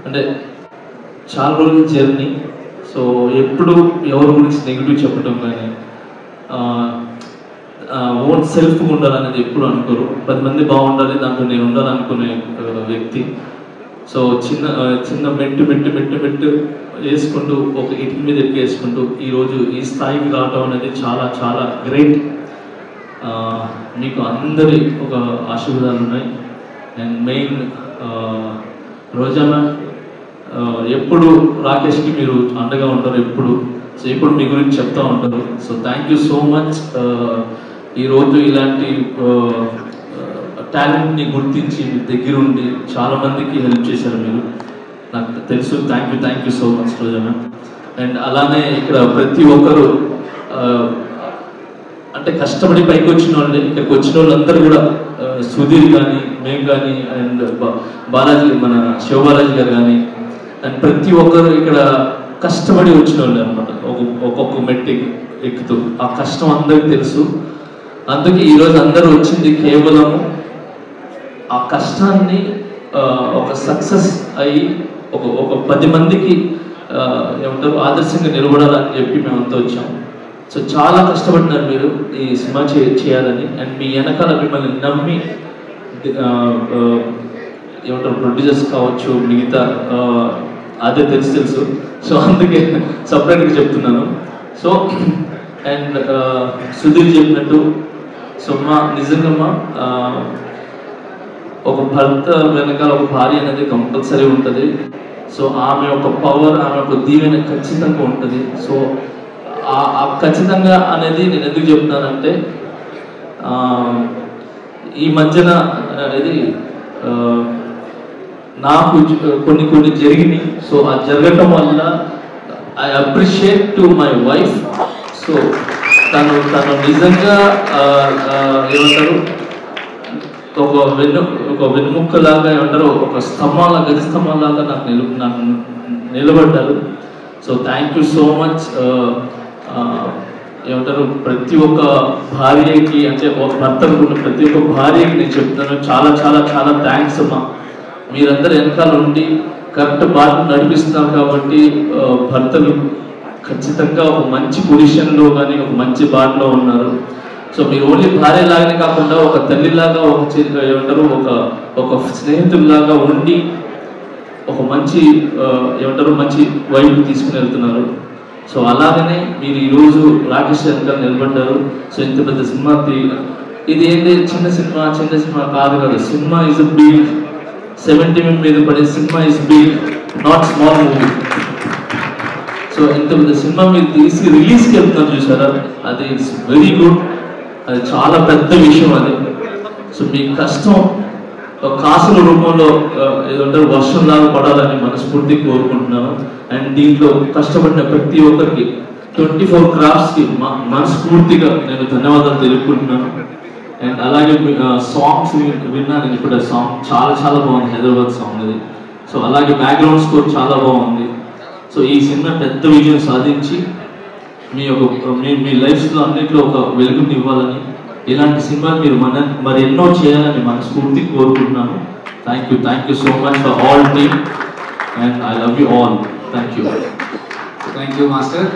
అంటే చాలా రోజుల జర్నీ. సో ఎప్పుడు ఎవరి గురించి నెగిటివ్ చెప్పడం కానీ ఓన్ సెల్ఫ్ ఉండాలనేది ఎప్పుడు అనుకోరు. 10 మంది బాగుండాలి, దాంట్లో నేను ఉండాలనుకునే వ్యక్తి. సో చిన్న మెట్టు వేసుకుంటూ ఒక ఇటుక మీద ఎక్కేసుకుంటూ ఈరోజు ఈ స్థాయికి రావడం అనేది చాలా చాలా గ్రేట్. మీకు అందరి ఒక ఆశీర్వాదాలు ఉన్నాయి. అండ్ మెయిన్ రోజా మ్యామ్, ఎప్పుడు రాకేష్కి మీరు అండగా ఉంటారు ఎప్పుడు. సో ఇప్పుడు మీ గురించి చెప్తూ ఉంటారు. So thank you so much. ఈరోజు ఇలాంటి టాలెంట్ని గుర్తించి మీ దగ్గరుండి చాలామందికి హెల్ప్ చేశారు మీరు, నాకు తెలుసు. Thank you so much Roja ma'am. And అలానే ఇక్కడ ప్రతి ఒక్కరు అంటే కష్టపడి పైకి వచ్చిన వాళ్ళే, ఇక్కడికి వచ్చిన వాళ్ళందరూ కూడా సుధీర్ కానీ, మేము కానీ, అండ్ బాలాజీ, మన శివబాలాజీ గారు కానీ, అండ్ ప్రతి ఒక్కరు ఇక్కడ కష్టపడి వచ్చిన వాళ్ళు అనమాట. ఒక్కొక్క మెట్టు ఎక్కుతూ ఆ కష్టం అందరికీ తెలుసు. అందుకే ఈరోజు అందరూ వచ్చింది కేవలం ఆ కష్టాన్ని ఒక సక్సెస్ అయ్యి ఒక 10 మందికి ఏమంటారు ఆదర్శంగా నిలబడాలని చెప్పి మేమంతా వచ్చాము. సో చాలా కష్టపడినారు మీరు ఈ సినిమా చేయాలని. అండ్ మీ వెనకాల మిమ్మల్ని నమ్మి ఏమంటారు ప్రొడ్యూసర్స్ కావచ్చు, మిగతా అదే తెలుసు. సో అందుకే సపరేట్గా చెప్తున్నాను. సో అండ్ సుధీర్ చెప్పినట్టు, సో నిజంగా ఒక భర్త వెనకాల ఒక భార్య అనేది కంపల్సరీ ఉంటుంది. సో ఆమె ఒక పవర్, ఆమె ఒక దీవెన ఖచ్చితంగా ఉంటుంది. సో ఆ ఖచ్చితంగా అనేది నేను ఎందుకు చెప్తున్నానంటే, ఈ మధ్యన ఇది నాకు కొన్ని జరిగినాయి. సో ఆ జరగటం వల్ల I appreciate to my wife. So తను నిజంగా ఏమంటారు ఒక వెన్నుముక్కలాగా, ఏమంటారు ఒక గజ స్తంభాలాగా నాకు నిలబడ్డారు. So thank you so much. ఏమంటారు ప్రతి ఒక్క భార్యకి, అంటే ఒక భర్తకు ఉన్న ప్రతి ఒక్క భార్యకి నేను చెప్తాను చాలా చాలా చాలా థ్యాంక్స్ అమ్మా. మీరందరూ వెనకాల ఉండి కరెక్ట్ బాటను నడిపిస్తున్నారు కాబట్టి భర్తలు ఖచ్చితంగా ఒక మంచి పొజిషన్లో కానీ ఒక మంచి బాటలో ఉన్నారు. సో మీరు ఓన్లీ భార్య లాగానే కాకుండా ఒక తల్లిలాగా, ఏమంటారు ఒక స్నేహితుల్లాగా ఉండి ఒక మంచి ఏమంటారు మంచి వైపు తీసుకుని వెళ్తున్నారు. సో అలాగనే మీరు ఈరోజు రాకేష్ వెనకాల నిలబడ్డారు. సో ఇంత పెద్ద సినిమా ఇది ఏంటి చిన్న సినిమా కాదు కదా. Cinema is big. 70 mm మీద పడే సినిమా is big, not small movie. So ఇంత పెద్ద సినిమా మీరు తీసి రిలీజ్కి వెళ్తున్నారు చూసారా, అది ఇట్స్ వెరీ గుడ్. అది చాలా పెద్ద విషయం అది. సో మీ కష్టం కాసుల రూపంలో ఏదంటారు వర్షంలాగా పడాలని మనస్ఫూర్తిగా కోరుకుంటున్నాను. అండ్ దీంట్లో కష్టపడిన ప్రతి ఒక్కరికి 24 క్రాఫ్ట్స్కి మనస్ఫూర్తిగా నేను ధన్యవాదాలు తెలుపుకుంటున్నాను. అండ్ అలాగే సాంగ్స్ విన్నాను ఇప్పుడు. ఆ సాంగ్ చాలా చాలా బాగుంది, హైదరాబాద్ సాంగ్ అది. సో అలాగే బ్యాక్గ్రౌండ్ స్కోర్ చాలా బాగుంది. సో ఈ సినిమా పెద్ద విజయం సాధించి మీ లైఫ్స్లో అన్నింటిలో ఒక వెలుగుని ఇవ్వాలని, ఇలాంటి సినిమాలు మీరు మరి ఎన్నో చేయాలని మనస్ఫూర్తిగా కోరుకుంటున్నాను. Thank you so much for all team and I love you all. Thank you master.